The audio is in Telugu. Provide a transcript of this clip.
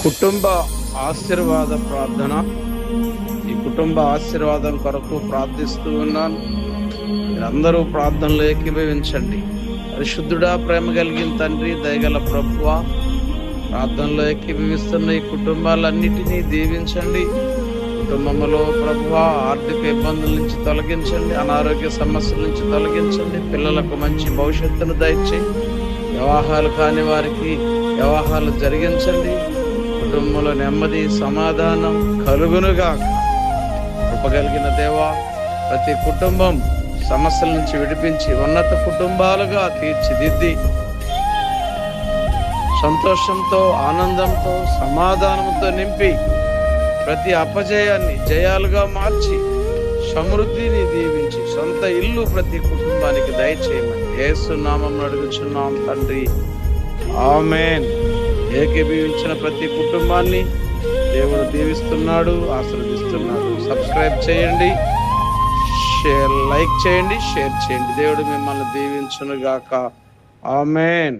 కుటుంబ ఆశీర్వాద ప్రార్థన. ఈ కుటుంబ ఆశీర్వాదం కొరకు ప్రార్థిస్తూ ఉన్నాను. మీరందరూ ప్రార్థనలో ఏకీభవించండి. పరిశుద్ధుడా, ప్రేమ కలిగిన తండ్రి, దయగల ప్రభువా, ప్రార్థనలో ఏకీభవిస్తున్న ఈ కుటుంబాలన్నిటినీ దీవించండి. కుటుంబంలో ప్రభువా ఆర్థిక ఇబ్బందుల నుంచి తొలగించండి, అనారోగ్య సమస్యల నుంచి తొలగించండి, పిల్లలకు మంచి భవిష్యత్తును దయచేయండి, వివాహాలు కాని వారికి వివాహాలు జరిగించండి, కుటుంబంలో నెమ్మది సమాధానం కలుగునుగా. కృపగలిగిన దేవా, ప్రతి కుటుంబం సమస్యల నుంచి విడిపించి ఉన్నత కుటుంబాలుగా తీర్చిదిద్ది సంతోషంతో, ఆనందంతో, సమాధానంతో నింపి ప్రతి అపజయాన్ని జయాలుగా మార్చి సమృద్ధిని దీవించి సొంత ఇల్లు ప్రతి కుటుంబానికి దయచేయమని యేసు నామమున అడుగుచున్నాం తండ్రి, ఆమేన్. ఏకీభవించిన ప్రతి కుటుంబాన్ని దేవుడు దీవిస్తున్నాడు, ఆశీర్వదిస్తున్నాడు. సబ్స్క్రైబ్ చేయండి, లైక్ చేయండి, షేర్ చేయండి. దేవుడు మిమ్మల్ని దీవించును గాక. ఆమేన్.